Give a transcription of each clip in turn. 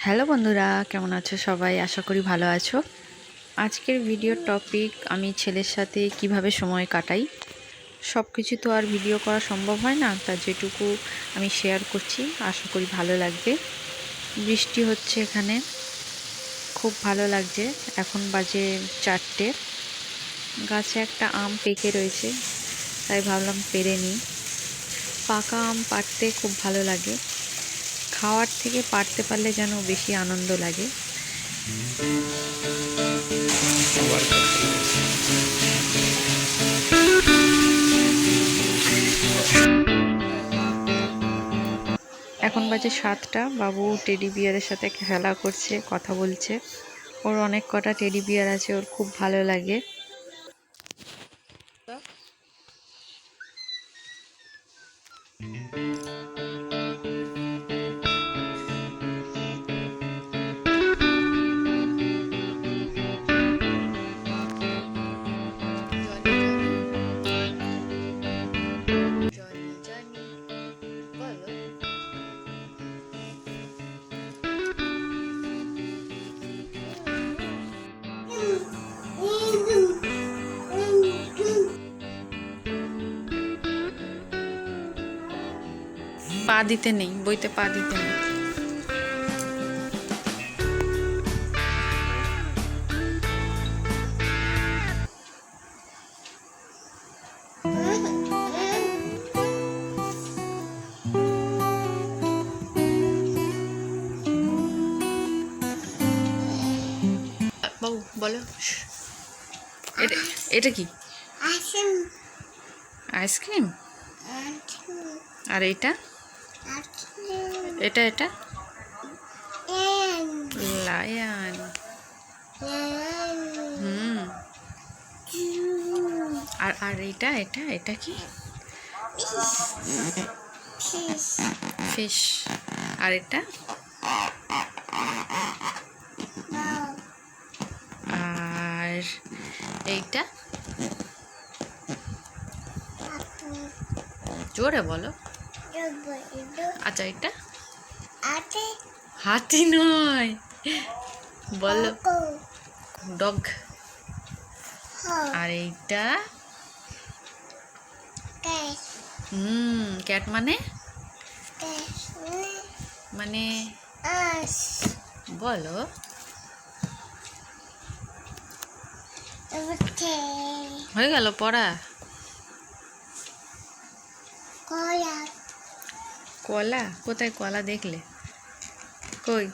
Hello বন্ধুরা, কেমন আছো সবাই? আশা করি ভালো আছো। আজকের ভিডিওর টপিক আমি ছেলের সাথে কিভাবে সময় কাটাই। সব কিছু তো আর ভিডিও করা সম্ভব হয় না, তা যেটুকু আমি শেয়ার করছি আশা করি ভালো লাগবে। বৃষ্টি হচ্ছে এখানে, খুব ভালো লাগছে। এখন বাজে 4টে। গাছে একটা আম পেকে রয়েছে, তাই ভাবলাম পেড়ে নিই। পাকা আম পাড়তে খুব ভালো লাগে, খাওয়ার থেকে পাড়তে পারলে যেন বেশি আনন্দ লাগে। এখন বাজে 7টা। বাবু টেডি বিয়ারের সাথে খেলা করছে, কথা বলছে। ওর অনেক কটা টেডি বিয়ার আছে, ওর খুব ভালো লাগে। পা দিতে নেই, বইতে পা দিতে নেই। বাবু বলো, এটা এটা কি? আইসক্রিম। আর এটা এটা এটা লায়ন। হুম। আর আর এটা এটা এটা কি? ফিশ। আর এটা? আর এইটা? জোরে বলো। আচ্ছা, এটা হাতি নয়, বলো। ডগ। আর এইটা? ক্যাট মানে মানে বলো। হয়ে গেল পড়া? কলা কোথায়? কলা দেখলে কই?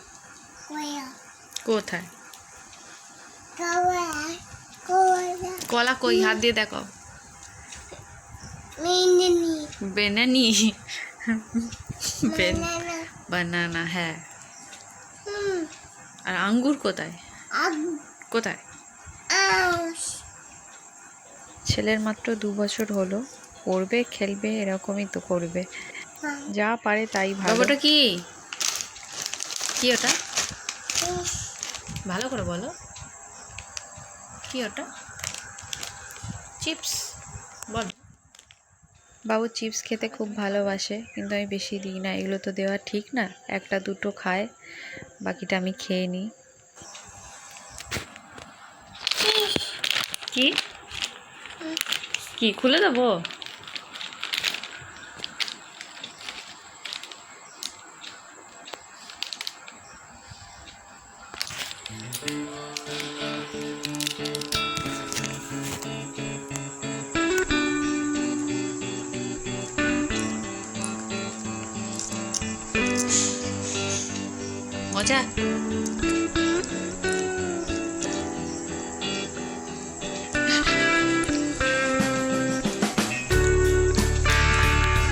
কোথায় কলা কই? হাত দিয়ে দেখো। বেনানি। বানানা, হ্যাঁ। আর আঙ্গুর কোথায়? কোথায়? ছেলের মাত্র 2 বছর হলো, পড়বে খেলবে এরকমই তো করবে, যা পারে তাই ভালো। ওটা কি? কি ওটা? ভালো করে বলো, কি ওটা? চিপস বল। বাবু চিপস খেতে খুব ভালোবাসে, কিন্তু আমি বেশি দিই না, এগুলো তো দেওয়া ঠিক না। একটা দুটো খায়, বাকিটা আমি খেয়ে নিই। কি কি খুলে দেবো? মজা।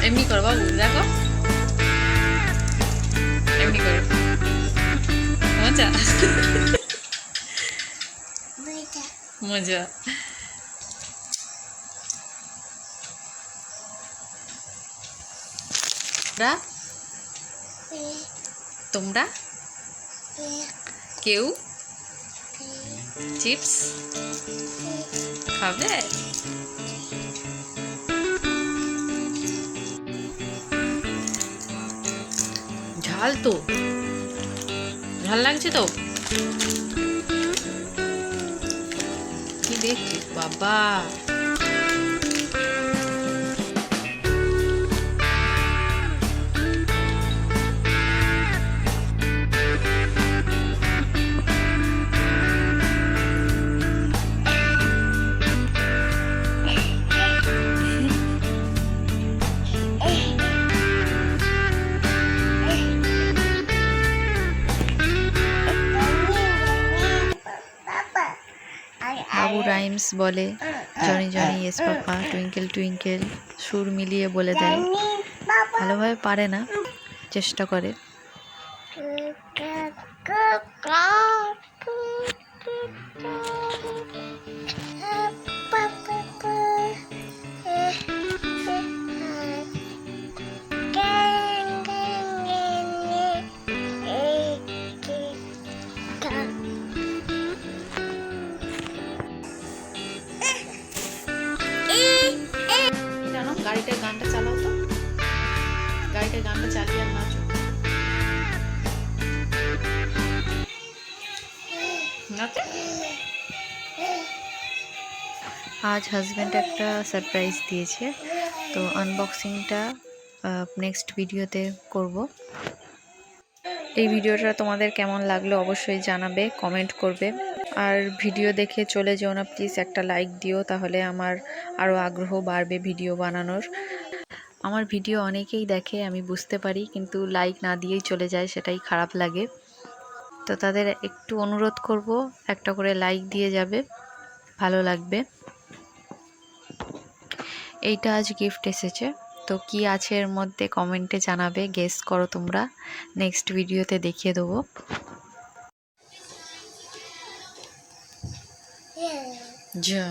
এমনি করো বাবু, দেখো এমনি করো। মজা। মজা। তোমরা কেউ চিপস খাবে? ঝাল তো, ভাল লাগছে তো? কি দেখছিস বাবা? বাবু রাইমস বলে, জনি জনি ইয়েস পাপা, টুইঙ্কেল টুইঙ্কেল, সুর মিলিয়ে বলে দেয়। ভালোভাবে পারে না, চেষ্টা করে। জানো, গাড়িটার গানটা চালাও তো, গাড়িটার গানটা চালিয়ে আর নাচো। আজ হাজব্যান্ড একটা সারপ্রাইজ দিয়েছে, তো আনবক্সিংটা নেক্সট ভিডিওতে করব। এই ভিডিওটা তোমাদের কেমন লাগলো অবশ্যই জানাবে, কমেন্ট করবে। আর ভিডিও দেখে চলে যেও না প্লিজ, একটা লাইক দিও, তাহলে আমার আরও আগ্রহ বাড়বে ভিডিও বানানোর। আমার ভিডিও অনেকেই দেখে আমি বুঝতে পারি, কিন্তু লাইক না দিয়েই চলে যায়, সেটাই খারাপ লাগে। তো তাদের একটু অনুরোধ করব, একটা করে লাইক দিয়ে যাবে, ভালো লাগবে। এইটা আজ গিফট এসেছে, তো কি আছে এর মধ্যে কমেন্টে জানাবে, গেস করো তোমরা, নেক্সট ভিডিওতে দেখিয়ে দেবো। যা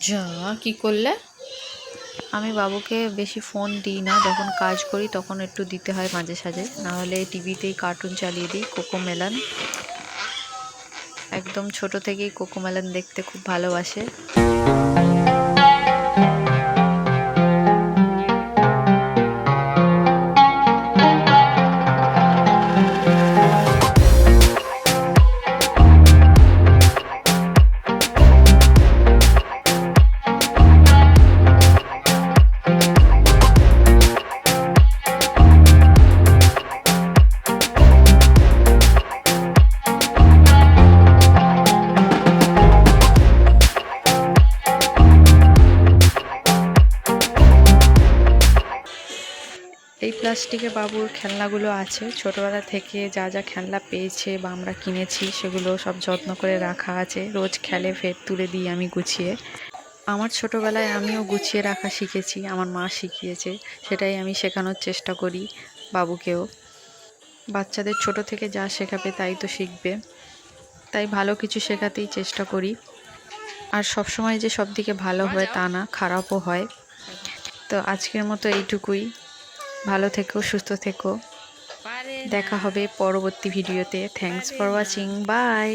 যা কি করলে? আমি বাবুকে বেশি ফোন দিই না, যখন কাজ করি তখন একটু দিতে হয় মাঝে সাঝে, নাহলে টিভিতেই কার্টুন চালিয়ে দিই। কোকোমেলন, একদম ছোট থেকেই কোকোমেলন দেখতে খুব ভালোবাসে। এই প্লাস্টিকে বাবুর খেলনাগুলো আছে, ছোটবেলা থেকে যা যা খেলনা পেয়েছে বা আমরা কিনেছি সেগুলো সব যত্ন করে রাখা আছে। রোজ খেলে, ফের তুলে দিই আমি গুছিয়ে। আমার ছোটবেলায় আমিও গুছিয়ে রাখা শিখেছি, আমার মা শিখিয়েছে, সেটাই আমি শেখানোর চেষ্টা করি বাবুকেও। বাচ্চাদের ছোট থেকে যা শেখাবে তাই তো শিখবে, তাই ভালো কিছু শেখাতেই চেষ্টা করি। আর সবসময় যে সব দিকে ভালো হয় তা না, খারাপও হয়। তো আজকের মতো এইটুকুই, ভালো থেকো, সুস্থ থেকো, দেখা হবে পরবর্তী ভিডিওতে। Thanks for watching, by.